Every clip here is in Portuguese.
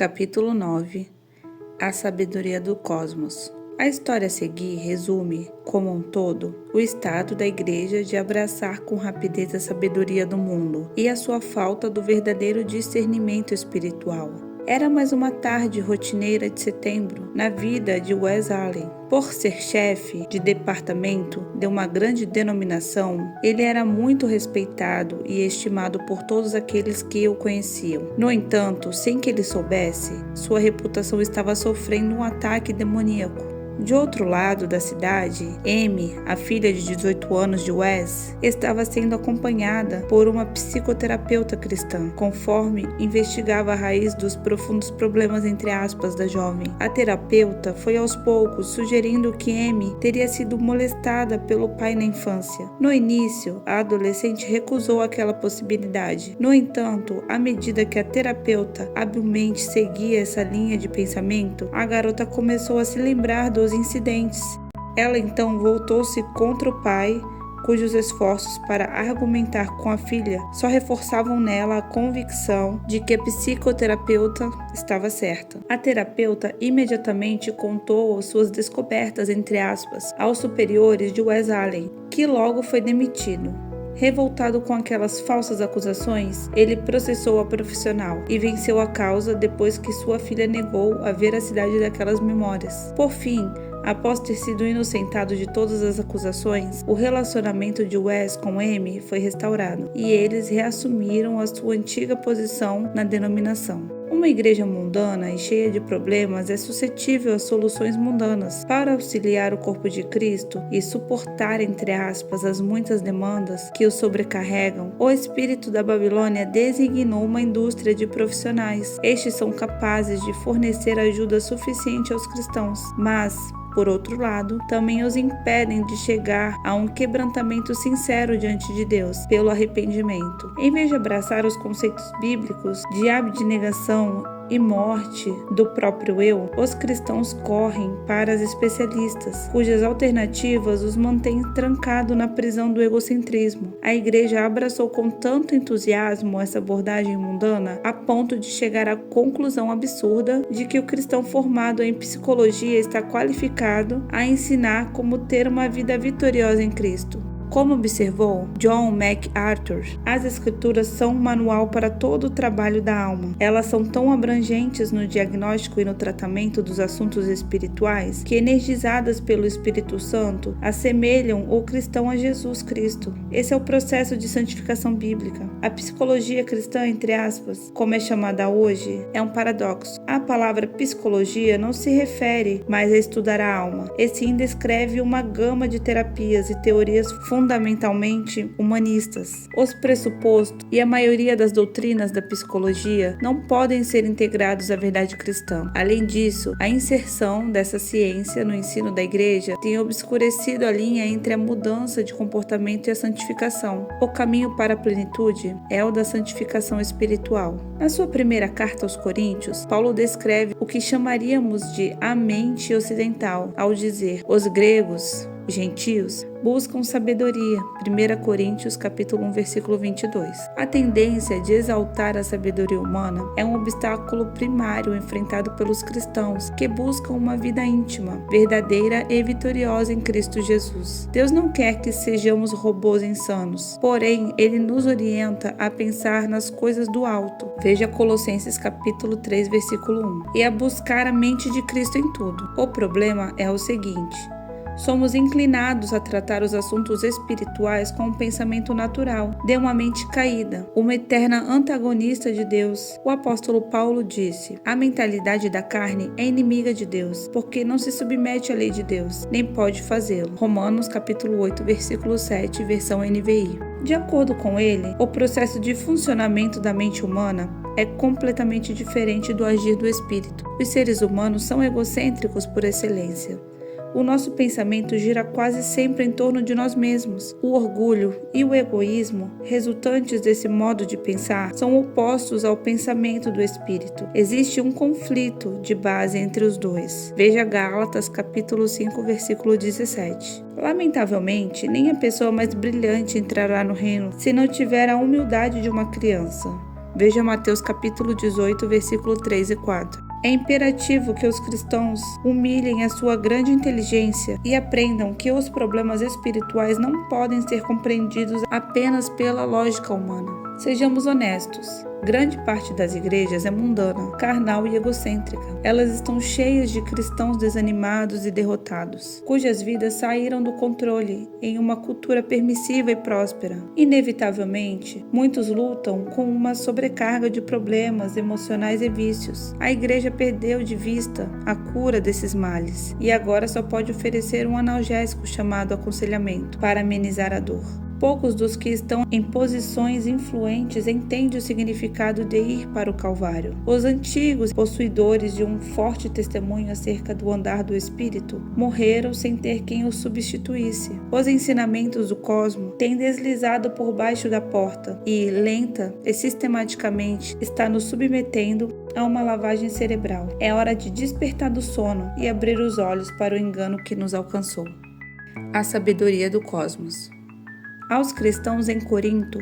Capítulo 9. A sabedoria do cosmos. A história a seguir resume, como um todo, o estado da Igreja de abraçar com rapidez a sabedoria do mundo e a sua falta do verdadeiro discernimento espiritual. Era mais uma tarde rotineira de setembro na vida de Wes Allen. Por ser chefe de departamento de uma grande denominação, ele era muito respeitado e estimado por todos aqueles que o conheciam. No entanto, sem que ele soubesse, sua reputação estava sofrendo um ataque demoníaco. De outro lado da cidade, Amy, a filha de 18 anos de Wes, estava sendo acompanhada por uma psicoterapeuta cristã, conforme investigava a raiz dos profundos problemas entre aspas da jovem. A terapeuta foi aos poucos sugerindo que Amy teria sido molestada pelo pai na infância. No início, a adolescente recusou aquela possibilidade. No entanto, à medida que a terapeuta habilmente seguia essa linha de pensamento, a garota começou a se lembrar dos incidentes. Ela então voltou-se contra o pai, cujos esforços para argumentar com a filha só reforçavam nela a convicção de que a psicoterapeuta estava certa. A terapeuta imediatamente contou suas descobertas, entre aspas, aos superiores de Wes Allen, que logo foi demitido. Revoltado com aquelas falsas acusações, ele processou a profissional e venceu a causa depois que sua filha negou a veracidade daquelas memórias. Por fim, após ter sido inocentado de todas as acusações, o relacionamento de Wes com Amy foi restaurado e eles reassumiram a sua antiga posição na denominação. Uma igreja mundana e cheia de problemas é suscetível a soluções mundanas. Para auxiliar o corpo de Cristo e suportar, entre aspas, as muitas demandas que o sobrecarregam, o espírito da Babilônia designou uma indústria de profissionais. Estes são capazes de fornecer ajuda suficiente aos cristãos, mas, por outro lado, também os impedem de chegar a um quebrantamento sincero diante de Deus pelo arrependimento. Em vez de abraçar os conceitos bíblicos de abnegação e morte do próprio eu, os cristãos correm para as especialistas, cujas alternativas os mantêm trancados na prisão do egocentrismo. A igreja abraçou com tanto entusiasmo essa abordagem mundana a ponto de chegar à conclusão absurda de que o cristão formado em psicologia está qualificado a ensinar como ter uma vida vitoriosa em Cristo. Como observou John MacArthur, as escrituras são um manual para todo o trabalho da alma. Elas são tão abrangentes no diagnóstico e no tratamento dos assuntos espirituais que, energizadas pelo Espírito Santo, assemelham o cristão a Jesus Cristo. Esse é o processo de santificação bíblica. A psicologia cristã, entre aspas, como é chamada hoje, é um paradoxo. A palavra psicologia não se refere mais a estudar a alma, e sim descreve uma gama de terapias e teorias fundamentalmente humanistas. Os pressupostos e a maioria das doutrinas da psicologia não podem ser integrados à verdade cristã. Além disso, a inserção dessa ciência no ensino da igreja tem obscurecido a linha entre a mudança de comportamento e a santificação. O caminho para a plenitude é o da santificação espiritual. Na sua primeira carta aos Coríntios, Paulo descreve o que chamaríamos de a mente ocidental, ao dizer: os gregos, gentios, buscam sabedoria. 1 Coríntios capítulo 1, versículo 22. A tendência de exaltar a sabedoria humana é um obstáculo primário enfrentado pelos cristãos que buscam uma vida íntima, verdadeira e vitoriosa em Cristo Jesus. Deus não quer que sejamos robôs insanos, porém, Ele nos orienta a pensar nas coisas do alto. Veja Colossenses capítulo 3, versículo 1. E a buscar a mente de Cristo em tudo. O problema é o seguinte: somos inclinados a tratar os assuntos espirituais com um pensamento natural, de uma mente caída, uma eterna antagonista de Deus. O apóstolo Paulo disse: a mentalidade da carne é inimiga de Deus, porque não se submete à lei de Deus, nem pode fazê-lo. Romanos capítulo 8, versículo 7, versão NVI. De acordo com ele, o processo de funcionamento da mente humana é completamente diferente do agir do espírito. Os seres humanos são egocêntricos por excelência. O nosso pensamento gira quase sempre em torno de nós mesmos. O orgulho e o egoísmo, resultantes desse modo de pensar, são opostos ao pensamento do Espírito. Existe um conflito de base entre os dois. Veja Gálatas capítulo 5, versículo 17. Lamentavelmente, nem a pessoa mais brilhante entrará no reino se não tiver a humildade de uma criança. Veja Mateus capítulo 18, versículo 3 e 4. É imperativo que os cristãos humilhem a sua grande inteligência e aprendam que os problemas espirituais não podem ser compreendidos apenas pela lógica humana. Sejamos honestos. Grande parte das igrejas é mundana, carnal e egocêntrica. Elas estão cheias de cristãos desanimados e derrotados, cujas vidas saíram do controle em uma cultura permissiva e próspera. Inevitavelmente, muitos lutam com uma sobrecarga de problemas emocionais e vícios. A igreja perdeu de vista a cura desses males e agora só pode oferecer um analgésico chamado aconselhamento para amenizar a dor. Poucos dos que estão em posições influentes entendem o significado de ir para o Calvário. Os antigos possuidores de um forte testemunho acerca do andar do Espírito morreram sem ter quem os substituísse. Os ensinamentos do cosmo têm deslizado por baixo da porta e, lenta e sistematicamente, está nos submetendo a uma lavagem cerebral. É hora de despertar do sono e abrir os olhos para o engano que nos alcançou. A sabedoria do cosmos. Aos cristãos em Corinto,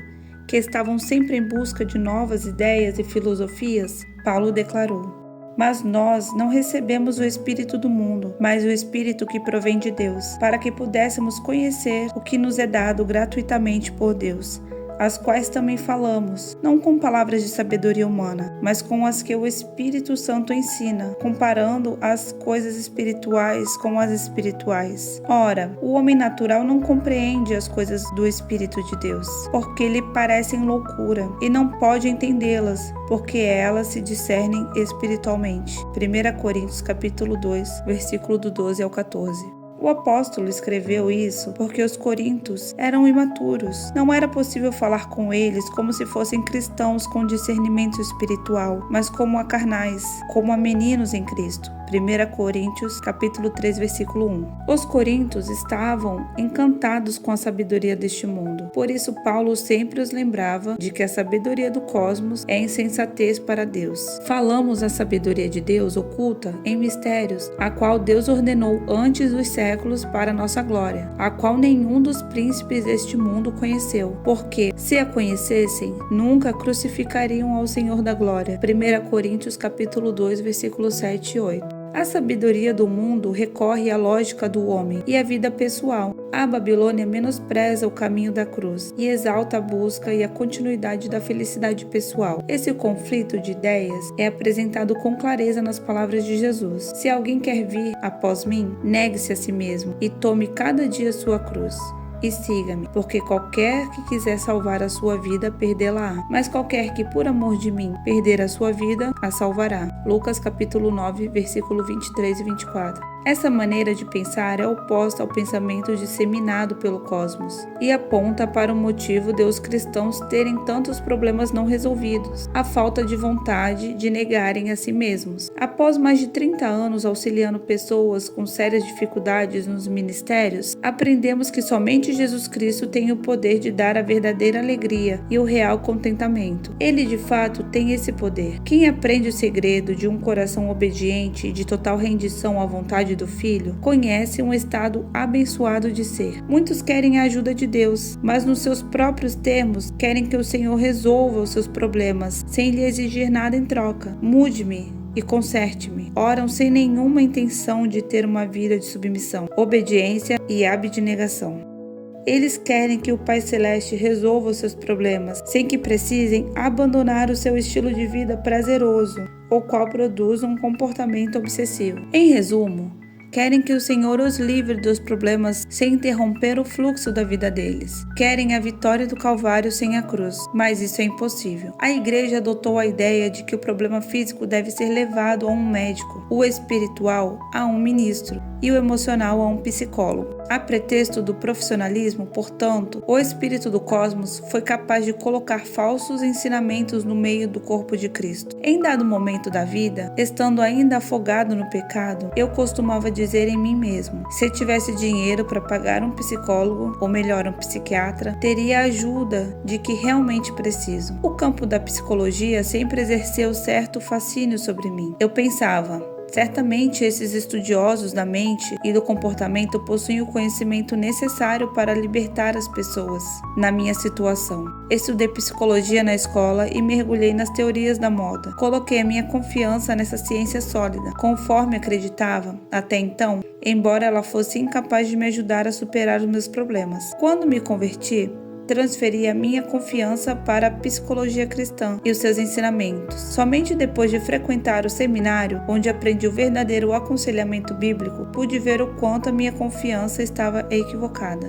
que estavam sempre em busca de novas ideias e filosofias, Paulo declarou: "Mas nós não recebemos o Espírito do mundo, mas o Espírito que provém de Deus, para que pudéssemos conhecer o que nos é dado gratuitamente por Deus, as quais também falamos, não com palavras de sabedoria humana, mas com as que o Espírito Santo ensina, comparando as coisas espirituais com as espirituais. Ora, o homem natural não compreende as coisas do Espírito de Deus, porque lhe parecem loucura, e não pode entendê-las, porque elas se discernem espiritualmente." 1 Coríntios capítulo 2, versículo do 12 ao 14. O apóstolo escreveu isso porque os coríntios eram imaturos. Não era possível falar com eles como se fossem cristãos com discernimento espiritual, mas como a carnais, como a meninos em Cristo. 1 Coríntios, capítulo 3, versículo 1. Os coríntios estavam encantados com a sabedoria deste mundo. Por isso, Paulo sempre os lembrava de que a sabedoria do cosmos é insensatez para Deus. Falamos a sabedoria de Deus oculta em mistérios, a qual Deus ordenou antes dos séculos para nossa glória, a qual nenhum dos príncipes deste mundo conheceu, porque, se a conhecessem, nunca crucificariam ao Senhor da glória. 1 Coríntios, capítulo 2, versículos 7 e 8. A sabedoria do mundo recorre à lógica do homem e à vida pessoal. A Babilônia menospreza o caminho da cruz e exalta a busca e a continuidade da felicidade pessoal. Esse conflito de ideias é apresentado com clareza nas palavras de Jesus: "Se alguém quer vir após mim, negue-se a si mesmo e tome cada dia sua cruz e siga-me, porque qualquer que quiser salvar a sua vida, perdê-la-á, mas qualquer que por amor de mim perder a sua vida, a salvará." Lucas capítulo 9, versículo 23 e 24. Essa maneira de pensar é oposta ao pensamento disseminado pelo cosmos e aponta para o motivo de os cristãos terem tantos problemas não resolvidos: a falta de vontade de negarem a si mesmos. Após mais de 30 anos auxiliando pessoas com sérias dificuldades nos ministérios, aprendemos que somente Jesus Cristo tem o poder de dar a verdadeira alegria e o real contentamento. Ele de fato tem esse poder. Quem aprende o segredo de um coração obediente e de total rendição à vontade do Filho, conhece um estado abençoado de ser. Muitos querem a ajuda de Deus, mas nos seus próprios termos querem que o Senhor resolva os seus problemas, sem lhe exigir nada em troca. "Mude-me e conserte-me." Oram sem nenhuma intenção de ter uma vida de submissão, obediência e abnegação. Eles querem que o Pai Celeste resolva os seus problemas, sem que precisem abandonar o seu estilo de vida prazeroso, o qual produz um comportamento obsessivo. Em resumo, querem que o Senhor os livre dos problemas sem interromper o fluxo da vida deles. Querem a vitória do Calvário sem a cruz, mas isso é impossível. A igreja adotou a ideia de que o problema físico deve ser levado a um médico, o espiritual a um ministro e o emocional a um psicólogo. A pretexto do profissionalismo, portanto, o espírito do cosmos foi capaz de colocar falsos ensinamentos no meio do corpo de Cristo. Em dado momento da vida, estando ainda afogado no pecado, eu costumava dizer em mim mesmo: se tivesse dinheiro para pagar um psicólogo, ou melhor, um psiquiatra, teria a ajuda de que realmente preciso. O campo da psicologia sempre exerceu certo fascínio sobre mim. Eu pensava: Certamente esses estudiosos da mente e do comportamento possuem o conhecimento necessário para libertar as pessoas. Na minha situação, estudei psicologia na escola e mergulhei nas teorias da moda. Coloquei a minha confiança nessa ciência sólida, conforme acreditava, até então, embora ela fosse incapaz de me ajudar a superar os meus problemas. Quando me converti, transferi a minha confiança para a psicologia cristã e os seus ensinamentos. Somente depois de frequentar o seminário, onde aprendi o verdadeiro aconselhamento bíblico, pude ver o quanto a minha confiança estava equivocada.